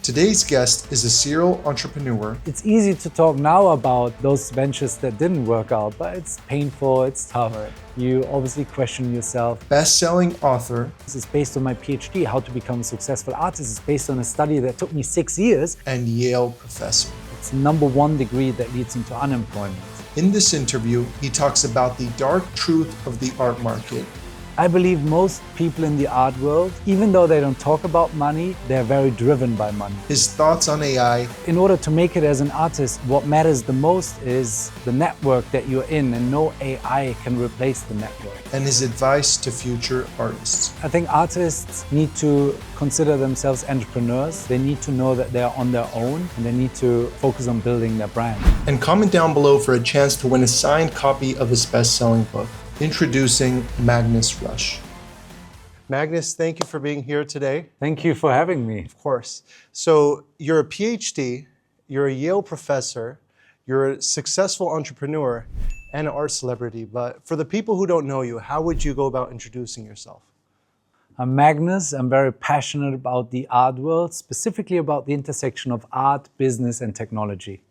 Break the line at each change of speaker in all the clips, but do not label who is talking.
Today's guest is a serial entrepreneur.
It's easy to talk now about those ventures that didn't work out, but it's painful, it's tough.
Right.
You obviously question yourself.
Best-selling author.
This is based on my PhD, How to Become a Successful Artist. It's based on a study that took me 6 years.
And Yale Professor.
It's the #1 degree that leads into unemployment.
In this interview, he talks about the dark truth of the art market.
I believe most people in the art world, even though they don't talk about money, they're very driven by money.
His thoughts on AI.
In order to make it as an artist, what matters the most is the network that you're in, and no AI can replace the network.
And his advice to future artists.
I think artists need to consider themselves entrepreneurs. They need to know that they're on their own, and they need to focus on building their brand.
And comment down below for a chance to win a signed copy of his best-selling book. Introducing Magnus Resch. Magnus, thank you for being here today.
Thank you for having me.
Of course. So you're a PhD, you're a Yale professor, you're a successful entrepreneur, and an art celebrity. But for the people who don't know you, how would you go about introducing yourself?
I'm Magnus. I'm very passionate about the art world, specifically about the intersection of art, business, and technology.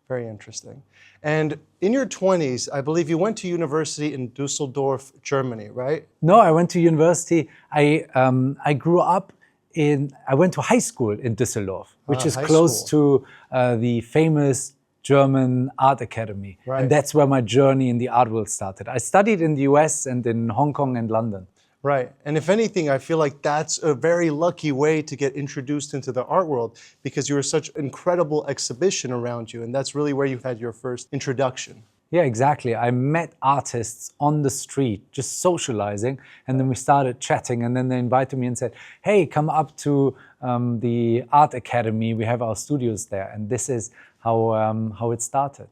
Very interesting. And in your 20s, I believe you went to university in Dusseldorf, Germany, right?
No, I went to university. I went to high school in Düsseldorf, which is close to the famous German art academy.
Right.
And that's where my journey in the art world started. I studied in the US and in Hong Kong and London.
Right. And if anything, I feel like that's a very lucky way to get introduced into the art world because you were such an incredible exhibition around you. And that's really where you had your first introduction.
Yeah, exactly. I met artists on the street, just socializing. And then we started chatting. And then they invited me and said, hey, come up to the art academy. We have our studios there. And this is how it started.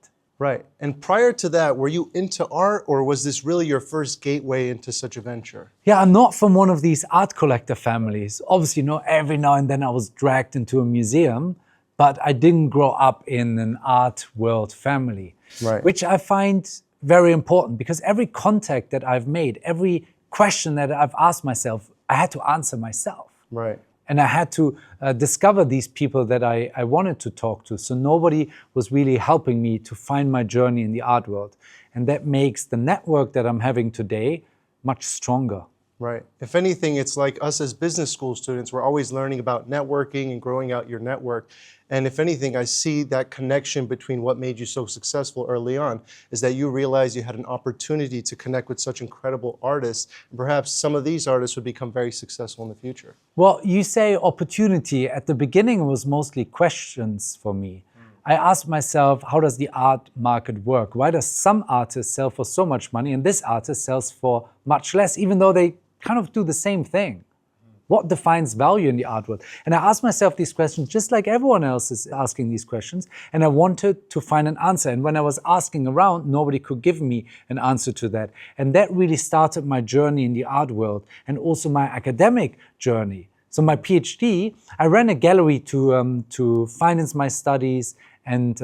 Right. And prior to that, were you into art, or was this really your first gateway into such a venture?
Yeah, I'm not from one of these art collector families. Obviously, every now and then I was dragged into a museum, but I didn't grow up in an art world family,
right,
which I find very important because every contact that I've made, every question that I've asked myself, I had to answer myself.
Right.
And I had to discover these people that I wanted to talk to. So nobody was really helping me to find my journey in the art world. And that makes the network that I'm having today much stronger.
Right. If anything, it's like us as business school students, we're always learning about networking and growing out your network. And if anything, I see that connection between what made you so successful early on is that you realized you had an opportunity to connect with such incredible artists. And perhaps some of these artists would become very successful in the future.
Well, you say opportunity. At the beginning, it was mostly questions for me. I asked myself, how does the art market work? Why does some artists sell for so much money and this artist sells for much less, even though they kind of do the same thing? What defines value in the art world? And I asked myself these questions just like everyone else is asking these questions. And I wanted to find an answer. And when I was asking around, nobody could give me an answer to that. And that really started my journey in the art world and also my academic journey. So my PhD, I ran a gallery to finance my studies and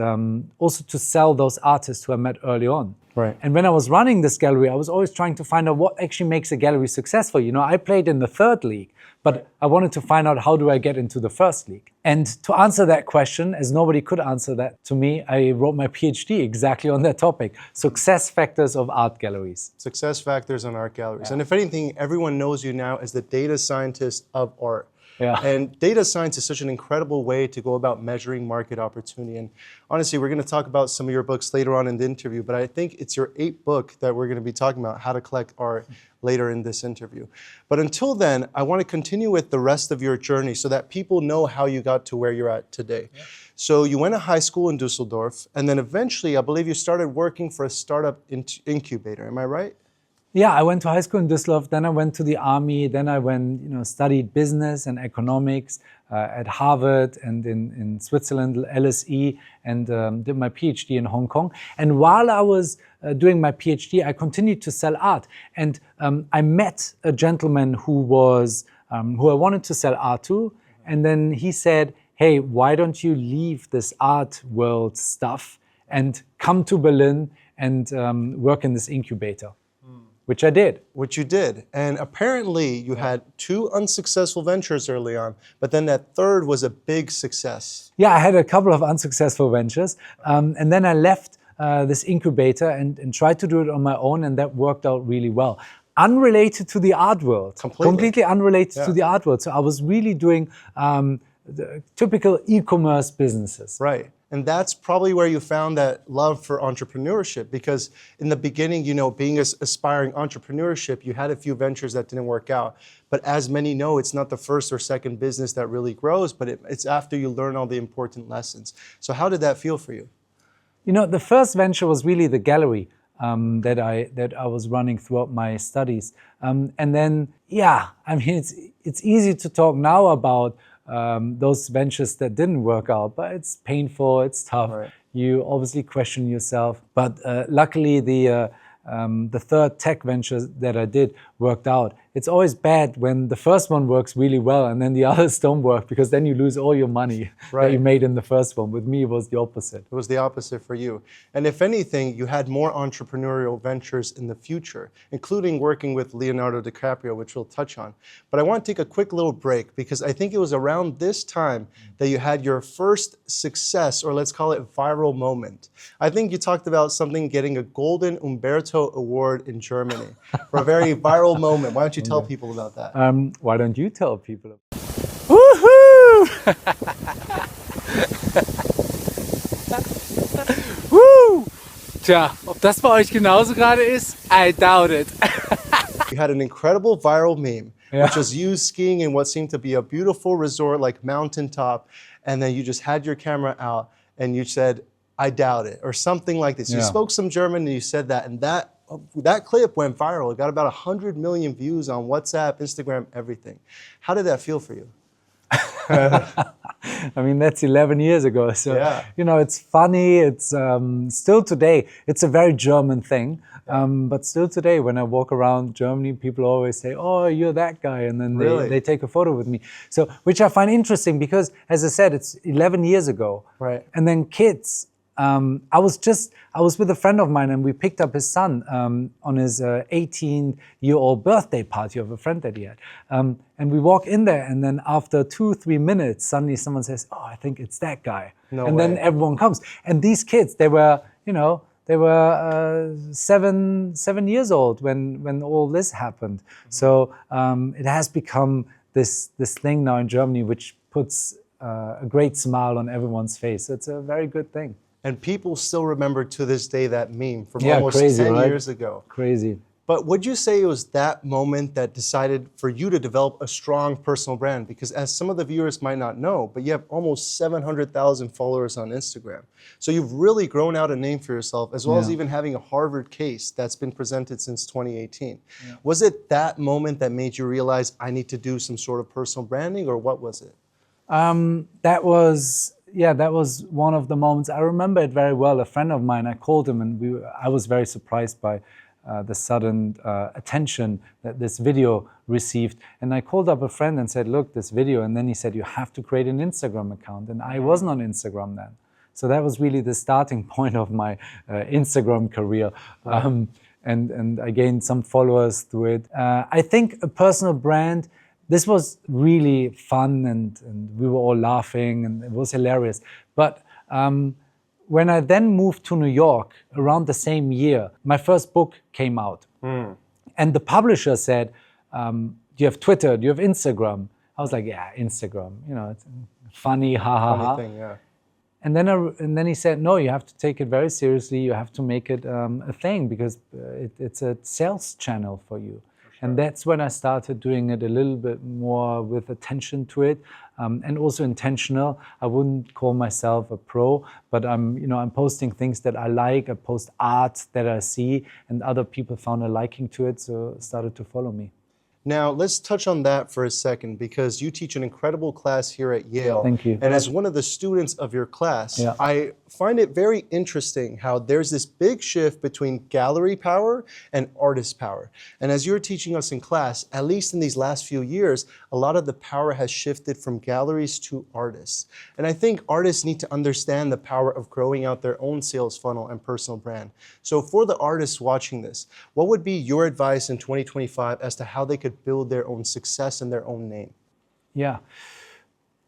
also to sell those artists who I met early on.
Right.
And when I was running this gallery, I was always trying to find out what actually makes a gallery successful. I played in the 3rd league, but I wanted to find out how do I get into the 1st league. And to answer that question, as nobody could answer that to me, I wrote my PhD exactly on that topic, success factors of art galleries.
Success factors on art galleries.
Yeah.
And if anything, everyone knows you now as the data scientist of art.
Yeah.
And data science is such an incredible way to go about measuring market opportunity. And honestly, we're going to talk about some of your books later on in the interview, but I think it's your 8th book that we're going to be talking about, how to collect art, later in this interview. But until then, I want to continue with the rest of your journey so that people know how you got to where you're at today. Yeah. So you went to high school in Dusseldorf, and then eventually, I believe you started working for a startup incubator. Am I right?
Yeah, I went to high school in Düsseldorf, then I went to the army, then I went, studied business and economics at Harvard and in Switzerland, LSE, and did my PhD in Hong Kong. And while I was doing my PhD, I continued to sell art. And I met a gentleman who I wanted to sell art to. And then he said, hey, why don't you leave this art world stuff and come to Berlin and work in this incubator? which I did.
Which you did. And apparently you had 2 unsuccessful ventures early on, but then that third was a big success.
Yeah, I had a couple of unsuccessful ventures. And then I left this incubator and tried to do it on my own, and that worked out really well. Unrelated to the art world. Completely unrelated to the art world. So I was really doing the typical e-commerce businesses.
Right. And that's probably where you found that love for entrepreneurship, because in the beginning, you know, being an aspiring entrepreneurship, you had a few ventures that didn't work out. But as many know, it's not the first or second business that really grows, but it's after you learn all the important lessons. So how did that feel for you?
You know, the first venture was really the gallery that I was running throughout my studies. And then, yeah, I mean, it's easy to talk now about those ventures that didn't work out, but it's painful, it's tough.
Right.
You obviously question yourself. But luckily, the third tech venture that I did worked out. It's always bad when the first one works really well and then the others don't work, because then you lose all your money that you made in the first one. With me, it was the opposite.
It was the opposite for you. And if anything, you had more entrepreneurial ventures in the future, including working with Leonardo DiCaprio, which we'll touch on. But I want to take a quick little break, because I think it was around this time that you had your first success, or let's call it viral moment. I think you talked about something getting a Golden Umberto Award in Germany for a very viral moment. Why don't you tell people about that?
Why don't you tell people? Woohoo! Woo! Tja, ob das bei euch genauso gerade ist, I doubt it.
You had an incredible viral meme, which was you skiing in what seemed to be a beautiful resort, like mountaintop, and then you just had your camera out and you said, I doubt it, or something like this. You spoke some German and you said that, and that clip went viral. It got about 100 million views on WhatsApp, Instagram, everything. How did that feel for you?
I mean, that's 11 years ago. So, you know, it's funny. It's still today, it's a very German thing. But still today, when I walk around Germany, people always say, oh, you're that guy. And then they take a photo with me. So, which I find interesting because, as I said, it's 11 years ago.
Right.
And then kids. I was with a friend of mine and we picked up his son on his 18-year-old birthday party of a friend that he had. And we walk in there, and then after 2-3 minutes, suddenly someone says, oh, I think it's that guy. And then everyone comes. And these kids, they were, you know, they were 7 years old when all this happened. So it has become this thing now in Germany, which puts a great smile on everyone's face. It's a very good thing.
And people still remember to this day that meme from almost 10 years ago.
Crazy.
But would you say it was that moment that decided for you to develop a strong personal brand? Because as some of the viewers might not know, but you have almost 700,000 followers on Instagram. So you've really grown out a name for yourself, as well as even having a Harvard case that's been presented since 2018. Was it that moment that made you realize, I need to do some sort of personal branding, or what was it?
That was one of the moments. I remember it very well. A friend of mine, I called him, and I was very surprised by the sudden attention that this video received. And I called up a friend and said, look, this video. And then he said, you have to create an Instagram account. And I wasn't on Instagram then. So that was really the starting point of my Instagram career. And I gained some followers through it. I think a personal brand, this was really fun, and we were all laughing, and it was hilarious. But when I then moved to New York around the same year, my first book came out. And the publisher said, do you have Twitter? Do you have Instagram? I was like, yeah, Instagram. You know, it's funny, ha ha ha.
Funny thing, yeah.
And then he said, no, you have to take it very seriously. You have to make it a thing, because it's a sales channel for you. And that's when I started doing it a little bit more with attention to it, and also intentional. I wouldn't call myself a pro, but I'm posting things that I like. I post art that I see, and other people found a liking to it, so started to follow me.
Now, let's touch on that for a second, because you teach an incredible class here at Yale.
Thank you.
And as one of the students of your class, I find it very interesting how there's this big shift between gallery power and artist power. And as you're teaching us in class, at least in these last few years, a lot of the power has shifted from galleries to artists. And I think artists need to understand the power of growing out their own sales funnel and personal brand. So for the artists watching this, what would be your advice in 2025 as to how they could build their own success and their own name?
Yeah.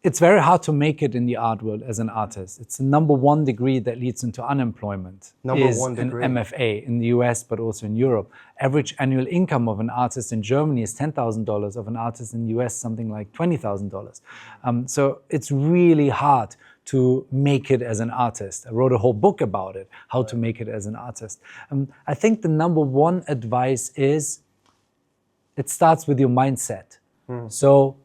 It's very hard to make it in the art world as an artist. It's the #1 degree that leads into unemployment.
#1 degree.
An MFA in the US, but also in Europe. Average annual income of an artist in Germany is $10,000, of an artist in the US, something like $20,000. So it's really hard to make it as an artist. I wrote a whole book about it, how to make it as an artist. I think the #1 advice is, it starts with your mindset. So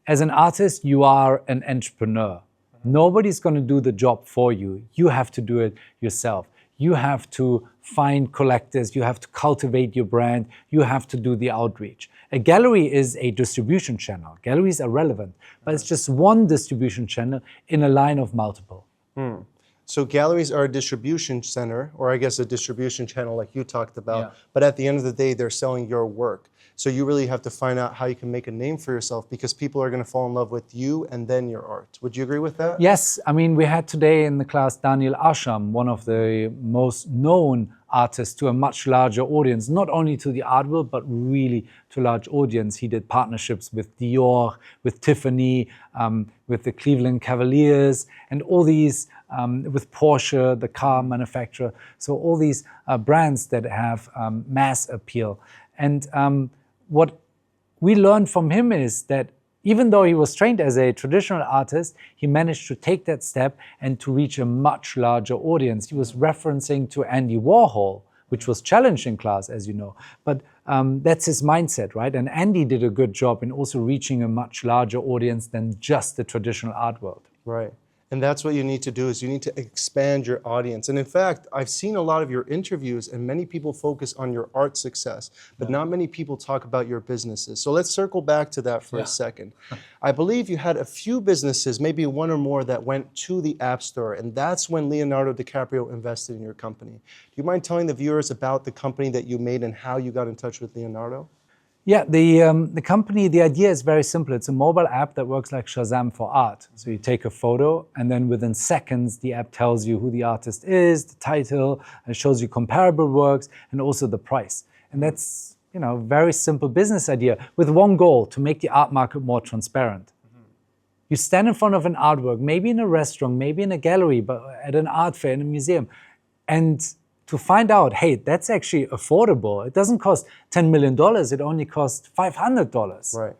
as an artist, you are an entrepreneur. Nobody's going to do the job for you. You have to do it yourself. You have to find collectors. You have to cultivate your brand. You have to do the outreach. A gallery is a distribution channel. Galleries are relevant, but it's just one distribution channel in a line of multiple.
So galleries are a distribution center, or I guess a distribution channel like you talked about,
Yeah.
but at the end of the day, they're selling your work. So you really have to find out how you can make a name for yourself, because people are going to fall in love with you and then your art. Would you agree with that?
Yes, I mean, we had today in the class Daniel Asham, one of the most known artists to a much larger audience, not only to the art world, but really to a large audience. He did partnerships with Dior, with Tiffany, with the Cleveland Cavaliers, and all these, with Porsche, the car manufacturer. So all these brands that have mass appeal. And what we learned from him is that even though he was trained as a traditional artist, he managed to take that step and to reach a much larger audience. He was referencing to Andy Warhol, which was challenged in class, as you know. But that's his mindset, right? And Andy did a good job in also reaching a much larger audience than just the traditional art world.
Right. And that's what you need to do, is you need to expand your audience. And in fact, I've seen a lot of your interviews, and many people focus on your art success, but not many people talk about your businesses. So let's circle back to that for a second. I believe you had a few businesses, maybe one or more, that went to the App Store, and that's when Leonardo DiCaprio invested in your company. Do you mind telling the viewers about the company that you made and how you got in touch with Leonardo?
Yeah, the company, the idea is very simple. It's a mobile app that works like Shazam for art. So you take a photo, and then within seconds, the app tells you who the artist is, the title, and shows you comparable works, and also the price. And that's, you know, a very simple business idea with one goal: to make the art market more transparent. You stand in front of an artwork, maybe in a restaurant, maybe in a gallery, but at an art fair, in a museum, and to find out, hey, that's actually affordable. It doesn't cost $10 million, it only costs $500.
Right.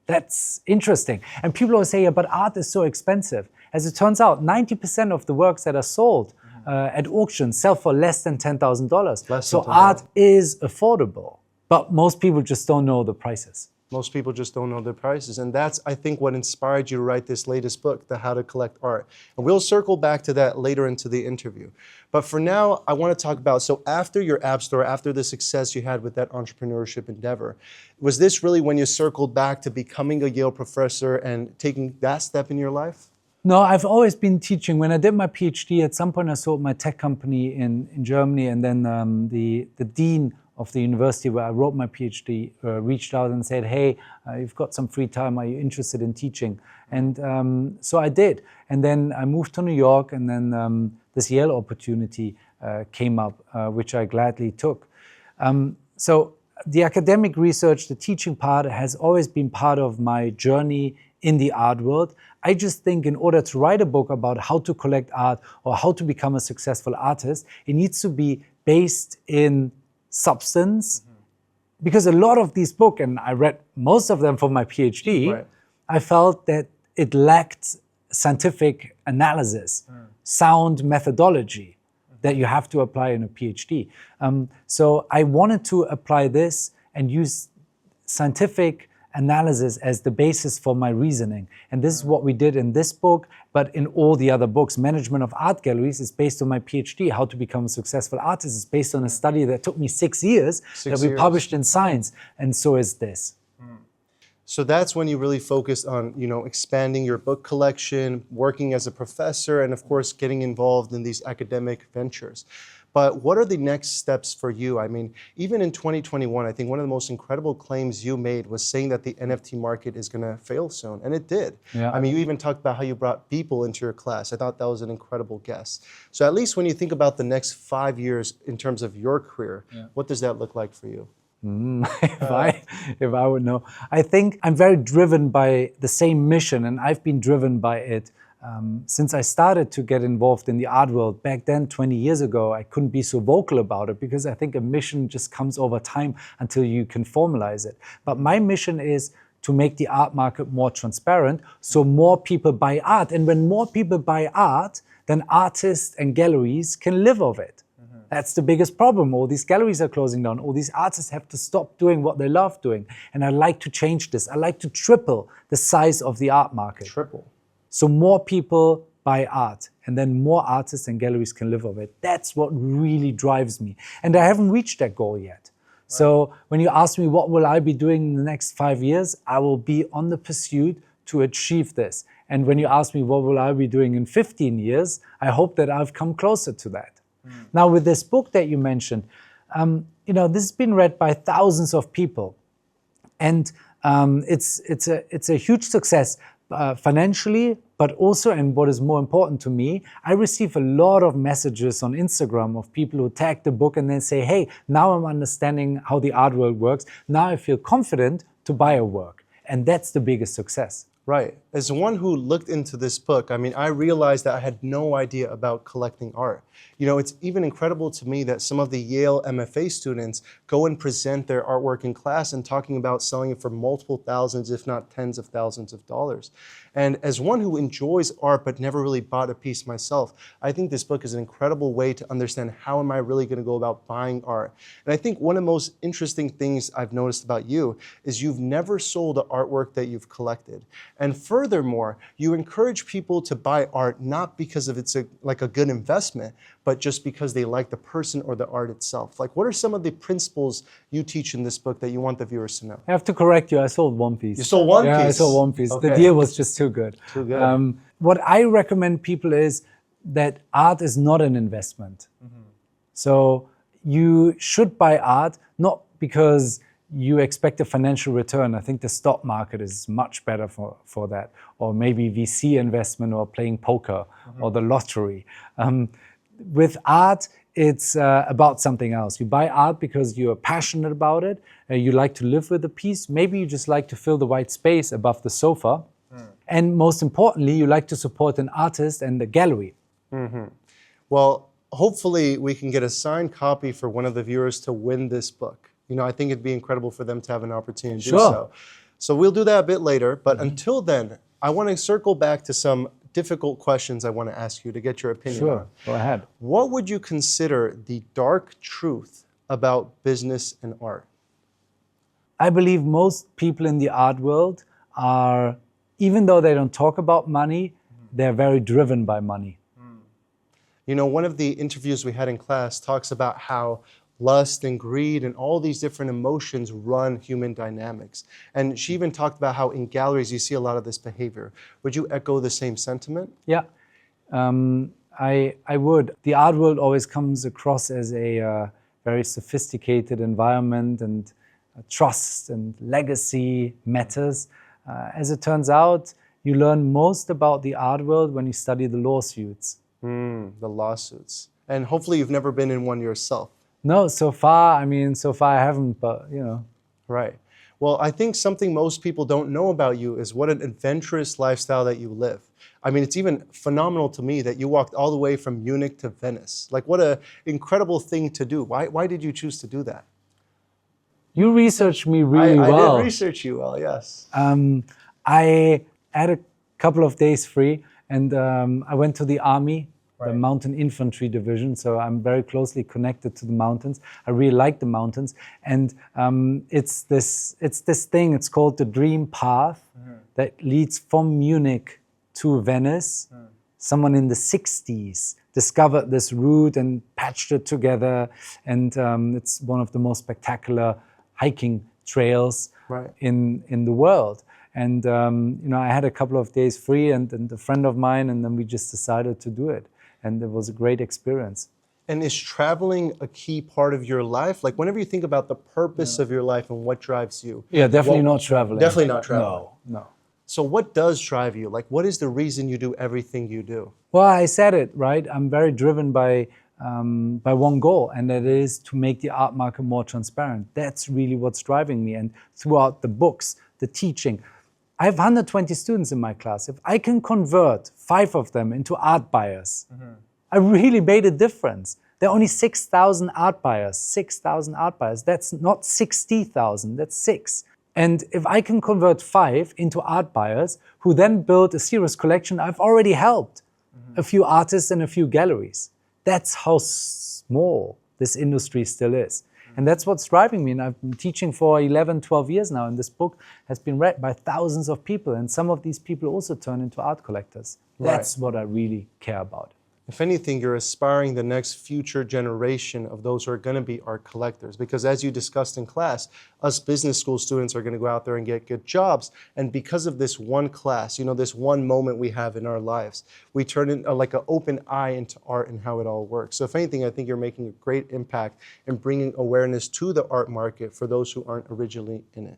That's interesting. And people always say, yeah, but art is so expensive. As it turns out, 90% of the works that are sold at auction sell for less than $10,000. So art is affordable, but most people just don't know the prices.
Most people just don't know their prices. And that's, I think, what inspired you to write this latest book, The How to Collect Art. And we'll circle back to that later into the interview. But for now, I want to talk about, so after your App Store, after the success you had with that entrepreneurship endeavor, was this really when you circled back to becoming a Yale professor and taking that step in your life?
No, I've always been teaching. When I did my PhD, at some point I sold my tech company in Germany, and then the dean of the university where I wrote my PhD reached out and said, hey, you've got some free time, are you interested in teaching? And so I did. And then I moved to New York, and then this Yale opportunity came up, which I gladly took. So the academic research, the teaching part, has always been part of my journey in the art world. I just think in order to write a book about how to collect art or how to become a successful artist, it needs to be based in substance, because a lot of these books, and I read most of them for my PhD,
Right.
I felt that it lacked scientific analysis, sound methodology that you have to apply in a PhD. So I wanted to apply this and use scientific analysis as the basis for my reasoning. And this is what we did in this book, but in all the other books. Management of Art Galleries is based on my PhD. How to Become a Successful Artist is based on a study that took me 6 years that we published in Science, and so is this.
So that's when you really focused on, expanding your book collection, working as a professor, and of course, getting involved in these academic ventures. But what are the next steps for you? I mean, even in 2021, I think one of the most incredible claims you made was saying that the NFT market is going to fail soon, and it did.
Yeah.
I mean, you even talked about how you brought people into your class. I thought that was an incredible guest. So at least when you think about the next 5 years in terms of your career, what does that look like for you?
If I would know. I think I'm very driven by the same mission, and I've been driven by it since I started to get involved in the art world. Back then, 20 years ago, I couldn't be so vocal about it because I think a mission just comes over time until you can formalize it. But my mission is to make the art market more transparent so more people buy art. And when more people buy art, then artists and galleries can live of it. That's the biggest problem. All these galleries are closing down. All these artists have to stop doing what they love doing. And I'd like to change this. I'd like to triple the size of the art market.
Triple.
So more people buy art, and then more artists and galleries can live of it. That's what really drives me. And I haven't reached that goal yet. So when you ask me what will I be doing in the next 5 years, I will be on the pursuit to achieve this. And when you ask me what will I be doing in 15 years, I hope that I've come closer to that. Now, with this book that you mentioned, this has been read by thousands of people, and it's a huge success financially, but also, and what is more important to me, I receive a lot of messages on Instagram of people who tag the book and then say, "Hey, now I'm understanding how the art world works. Now I feel confident to buy a work," and that's the biggest success.
Right. As one who looked into this book, I mean, I realized that I had no idea about collecting art. It's even incredible to me that some of the Yale MFA students go and present their artwork in class and talking about selling it for multiple thousands, if not tens of thousands of dollars. And as one who enjoys art but never really bought a piece myself, I think this book is an incredible way to understand how am I really going to go about buying art. And I think one of the most interesting things I've noticed about you is you've never sold the artwork that you've collected. And furthermore, you encourage people to buy art not because of it's like a good investment, but just because they like the person or the art itself. Like, what are some of the principles you teach in this book that you want the viewers to know?
I have to correct you, I sold one piece.
You sold one piece?
Yeah, I sold one piece.
Okay.
The deal was just too good.
Too good.
What I recommend people is that art is not an investment. So you should buy art, not because you expect a financial return. I think the stock market is much better for that. Or maybe VC investment or playing poker or the lottery. With art, it's about something else. You buy art because you're passionate about it. You like to live with a piece. Maybe you just like to fill the white space above the sofa. And most importantly, you like to support an artist and a gallery.
Well, hopefully we can get a signed copy for one of the viewers to win this book. I think it'd be incredible for them to have an opportunity to do so. So we'll do that a bit later. But until then, I want to circle back to some difficult questions I want to ask you to get your opinion on.
Go ahead.
What would you consider the dark truth about business and art?
I believe most people in the art world are, even though they don't talk about money, they're very driven by money.
One of the interviews we had in class talks about how lust and greed and all these different emotions run human dynamics. And she even talked about how in galleries you see a lot of this behavior. Would you echo the same sentiment?
Yeah, I would. The art world always comes across as a very sophisticated environment, and trust and legacy matters. As it turns out, you learn most about the art world when you study the lawsuits.
The lawsuits. And hopefully you've never been in one yourself.
No, so far I haven't, but
Right. Well, I think something most people don't know about you is what an adventurous lifestyle that you live. I mean, it's even phenomenal to me that you walked all the way from Munich to Venice. Like, what an incredible thing to do. Why did you choose to do that?
You researched me really well.
I did research you well, yes.
I had a couple of days free, and I went to the army, the Mountain Infantry Division, so I'm very closely connected to the mountains. I really like the mountains, and it's this thing. It's called the Dream Path that leads from Munich to Venice. Someone in the 60s discovered this route and patched it together, and it's one of the most spectacular hiking trails
Right.
in the world. And I had a couple of days free, and a friend of mine, and then we just decided to do it. And it was a great experience.
And is traveling a key part of your life? Like whenever you think about the purpose of your life and what drives you.
Yeah, definitely not traveling.
Definitely not traveling.
No.
So what does drive you? Like what is the reason you do everything you do?
Well, I said it, right? I'm very driven by one goal, and that is to make the art market more transparent. That's really what's driving me. And throughout the books, the teaching, I have 120 students in my class. If I can convert 5 of them into art buyers, I really made a difference. There are only 6,000 art buyers. 6,000 art buyers. That's not 60,000, that's 6. And if I can convert 5 into art buyers who then build a serious collection, I've already helped a few artists and a few galleries. That's how small this industry still is. And that's what's driving me. And I've been teaching for 11, 12 years now. And this book has been read by thousands of people. And some of these people also turn into art collectors. That's what I really care about.
If anything, you're aspiring the next future generation of those who are going to be art collectors. Because as you discussed in class, us business school students are going to go out there and get good jobs. And because of this one class, this one moment we have in our lives, we turn in like an open eye into art and how it all works. So if anything, I think you're making a great impact in bringing awareness to the art market for those who aren't originally in it.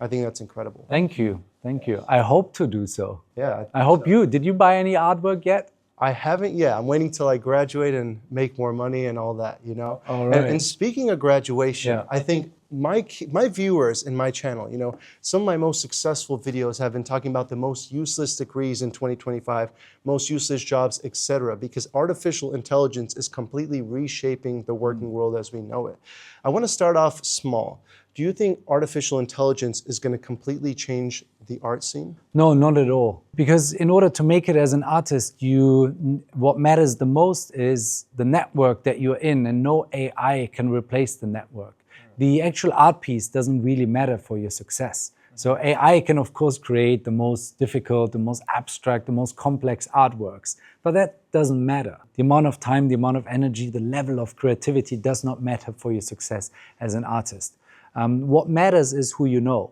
I think that's incredible.
Thank you. Thank you. I hope to do so.
Yeah.
I hope you. Did you buy any artwork yet?
I haven't yet. I'm waiting till I graduate and make more money and all that,
All right.
And speaking of graduation, I think my viewers in my channel, some of my most successful videos have been talking about the most useless degrees in 2025, most useless jobs, etc. Because artificial intelligence is completely reshaping the working world as we know it. I want to start off small. Do you think artificial intelligence is going to completely change the art scene?
No, not at all. Because in order to make it as an artist, what matters the most is the network that you're in, and no AI can replace the network. The actual art piece doesn't really matter for your success. So AI can, of course, create the most difficult, the most abstract, the most complex artworks, but that doesn't matter. The amount of time, the amount of energy, the level of creativity does not matter for your success as an artist. What matters is who you know.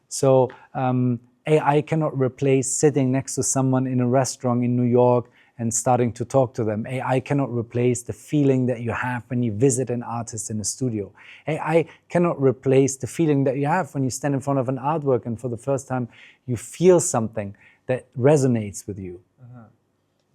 So AI cannot replace sitting next to someone in a restaurant in New York and starting to talk to them. AI cannot replace the feeling that you have when you visit an artist in a studio. AI cannot replace the feeling that you have when you stand in front of an artwork and for the first time you feel something that resonates with you.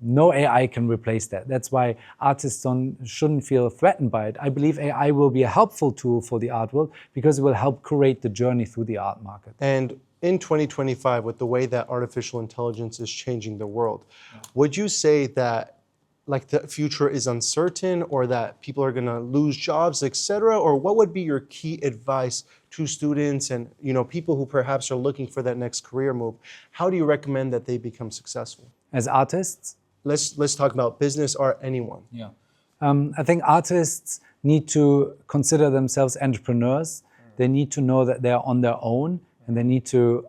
No AI can replace that. That's why artists shouldn't feel threatened by it. I believe AI will be a helpful tool for the art world because it will help curate the journey through the art market.
And in 2025, with the way that artificial intelligence is changing the world, would you say that like the future is uncertain or that people are going to lose jobs, etc.? Or what would be your key advice to students and people who perhaps are looking for that next career move? How do you recommend that they become successful?
As artists?
Let's talk about business, art, anyone.
Yeah. I think artists need to consider themselves entrepreneurs. They need to know that they're on their own, and they need to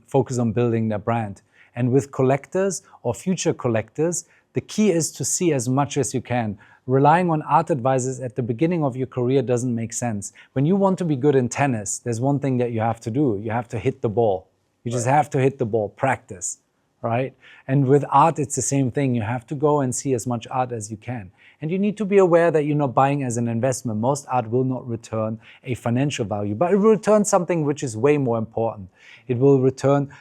focus on building their brand. And with collectors or future collectors, the key is to see as much as you can. Relying on art advisors at the beginning of your career doesn't make sense. When you want to be good in tennis, there's one thing that you have to do. You have to hit the ball. You just have to hit the ball, practice. Right? And with art, it's the same thing. You have to go and see as much art as you can. And you need to be aware that you're not buying as an investment. Most art will not return a financial value, but it will return something which is way more important. It will return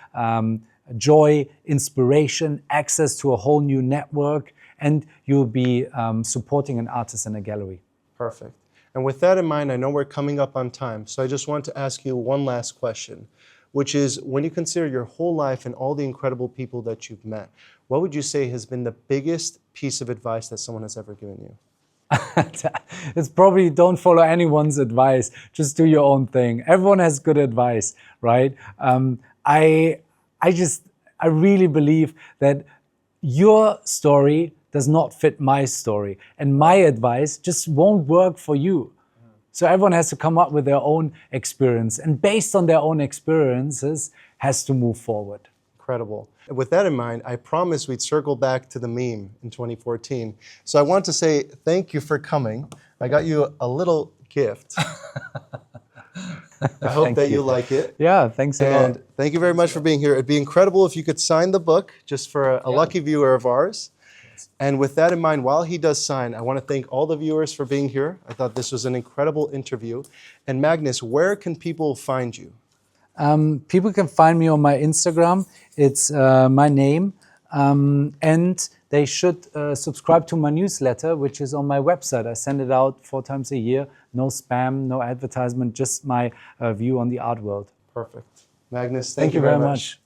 joy, inspiration, access to a whole new network, and you'll be supporting an artist in a gallery.
Perfect. And with that in mind, I know we're coming up on time, so I just want to ask you one last question, which is when you consider your whole life and all the incredible people that you've met, what would you say has been the biggest piece of advice that someone has ever given you?
It's probably don't follow anyone's advice. Just do your own thing. Everyone has good advice, right? I really believe that your story does not fit my story, and my advice just won't work for you. So everyone has to come up with their own experience, and based on their own experiences, has to move forward.
Incredible. With that in mind, I promised we'd circle back to the meme in 2014. So I want to say thank you for coming. I got you a little gift. I hope
Thank
that
you.
you like it.
Yeah, thanks a lot.
And thank you very much for being here. It'd be incredible if you could sign the book just for a lucky viewer of ours. And with that in mind, while he does sign, I want to thank all the viewers for being here. I thought this was an incredible interview. And Magnus, where can people find you?
People can find me on my Instagram. It's my name. And they should subscribe to my newsletter, which is on my website. I send it out 4 times a year. No spam, no advertisement, just my view on the art world.
Perfect. Magnus,
Thank you very much.